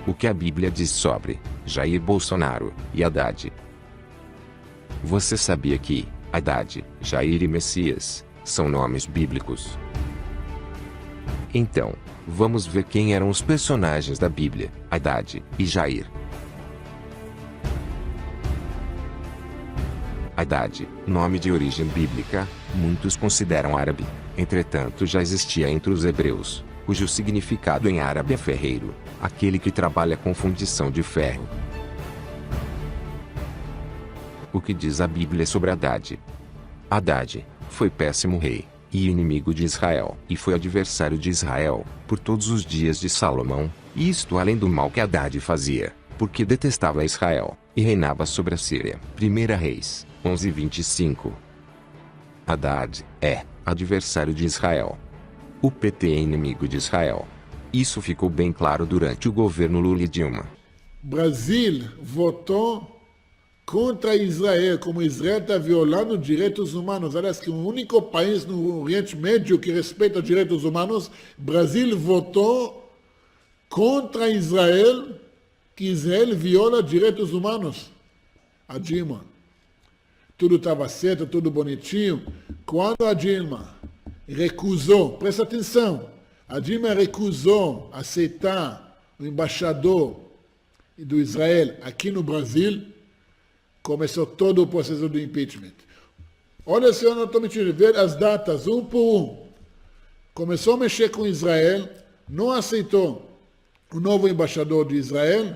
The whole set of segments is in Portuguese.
O que a Bíblia diz sobre Jair Bolsonaro e Haddad? Você sabia que Haddad, Jair e Messias são nomes bíblicos? Então, vamos ver quem eram os personagens da Bíblia, Haddad e Jair. Haddad, nome de origem bíblica, muitos consideram árabe, entretanto já existia entre os hebreus, cujo significado em árabe é ferreiro, aquele que trabalha com fundição de ferro. O que diz a Bíblia sobre Haddad? Haddad foi péssimo rei e inimigo de Israel, e foi adversário de Israel por todos os dias de Salomão, e isto além do mal que Haddad fazia, porque detestava Israel e reinava sobre a Síria. 1 Reis 11:25. Haddad é adversário de Israel. O PT é inimigo de Israel. Isso ficou bem claro durante o governo Lula e Dilma. Brasil votou contra Israel, como Israel está violando direitos humanos. Aliás, que o único país no Oriente Médio que respeita direitos humanos, Brasil votou contra Israel, que Israel viola direitos humanos. A Dilma. Tudo estava certo, tudo bonitinho. Quando a Dilma recusou, presta atenção, a Dilma recusou aceitar o embaixador do Israel aqui no Brasil, começou todo o processo do impeachment. Olha, se eu não estou mentindo, ver as datas, um por um. Começou a mexer com Israel, não aceitou o novo embaixador de Israel,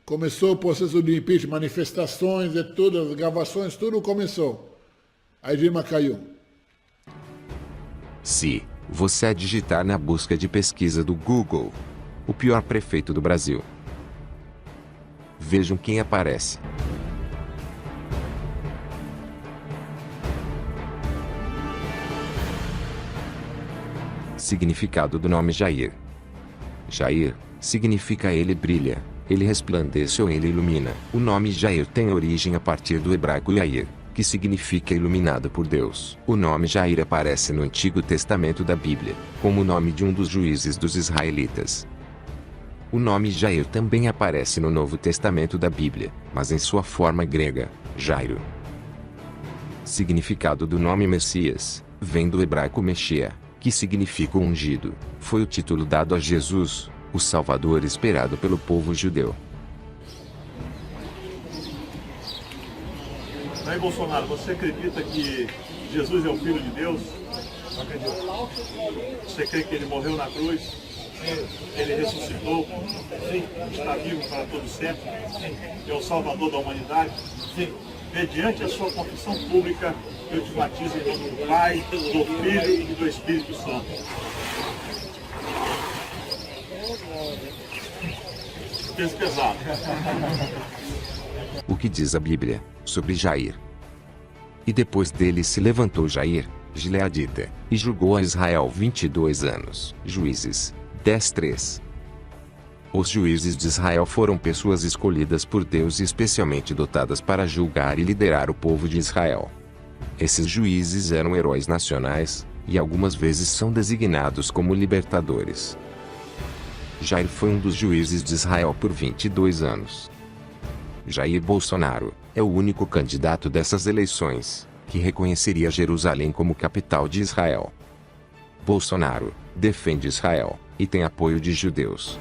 começou o processo de impeachment, manifestações e tudo, as gravações, tudo começou. Aí Dilma caiu. Se você digitar na busca de pesquisa do Google, o pior prefeito do Brasil, vejam quem aparece. Significado do nome Jair. Jair significa ele brilha, ele resplandece ou ele ilumina. O nome Jair tem origem a partir do hebraico Yair, que significa iluminado por Deus. O nome Jair aparece no Antigo Testamento da Bíblia, como o nome de um dos juízes dos israelitas. O nome Jair também aparece no Novo Testamento da Bíblia, mas em sua forma grega, Jairo. Significado do nome Messias vem do hebraico Meshia, que significa ungido. Foi o título dado a Jesus, o Salvador esperado pelo povo judeu. Aí, Bolsonaro, você acredita que Jesus é o Filho de Deus? Não acredito. Você crê que ele morreu na cruz? Sim. Ele ressuscitou? Sim. Está vivo para todo sempre? Sim. É o Salvador da humanidade? Sim. Mediante a sua confissão pública, eu te batizo em nome do Pai, do Filho e do Espírito Santo. Peso pesado. O que diz a Bíblia sobre Jair? E depois dele se levantou Jair, gileadita, e julgou a Israel 22 anos. Juízes 10:3. Os juízes de Israel foram pessoas escolhidas por Deus e especialmente dotadas para julgar e liderar o povo de Israel. Esses juízes eram heróis nacionais, e algumas vezes são designados como libertadores. Jair foi um dos juízes de Israel por 22 anos. Jair Bolsonaro é o único candidato dessas eleições que reconheceria Jerusalém como capital de Israel. Bolsonaro defende Israel e tem apoio de judeus.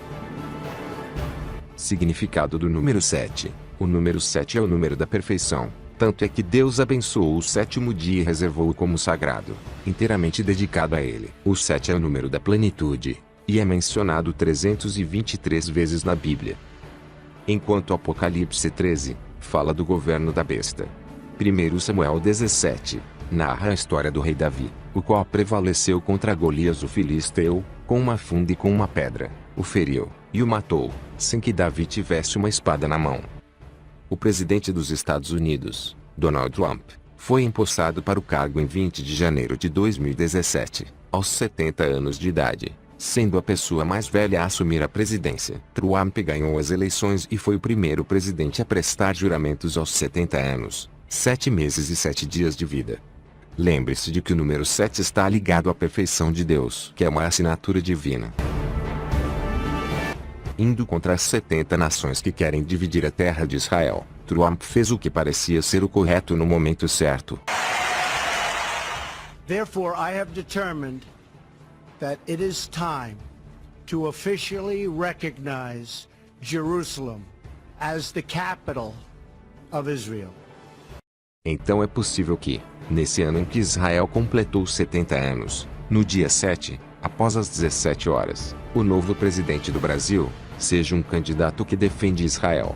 Significado do número 7. O número 7 é o número da perfeição, tanto é que Deus abençoou o sétimo dia e reservou-o como sagrado, inteiramente dedicado a ele. O 7 é o número da plenitude, e é mencionado 323 vezes na Bíblia. Enquanto Apocalipse 13 fala do governo da besta. 1 Samuel 17 narra a história do rei Davi, o qual prevaleceu contra Golias o filisteu, com uma funda e com uma pedra, o feriu e o matou, sem que Davi tivesse uma espada na mão. O presidente dos Estados Unidos, Donald Trump, foi empossado para o cargo em 20 de janeiro de 2017, aos 70 anos de idade, sendo a pessoa mais velha a assumir a presidência. Trump ganhou as eleições e foi o primeiro presidente a prestar juramentos aos 70 anos, 7 meses e 7 dias de vida. Lembre-se de que o número 7 está ligado à perfeição de Deus, que é uma assinatura divina. Indo contra as 70 nações que querem dividir a terra de Israel, Trump fez o que parecia ser o correto no momento certo. Therefore, I have determined that it is time to officially recognize Jerusalem as the capital of Israel. Então é possível que, nesse ano em que Israel completou 70 anos, no dia 7, após as 17 horas, o novo presidente do Brasil seja um candidato que defende Israel.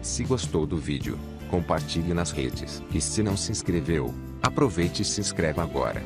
Se gostou do vídeo, compartilhe nas redes. E se não se inscreveu, aproveite e se inscreva agora.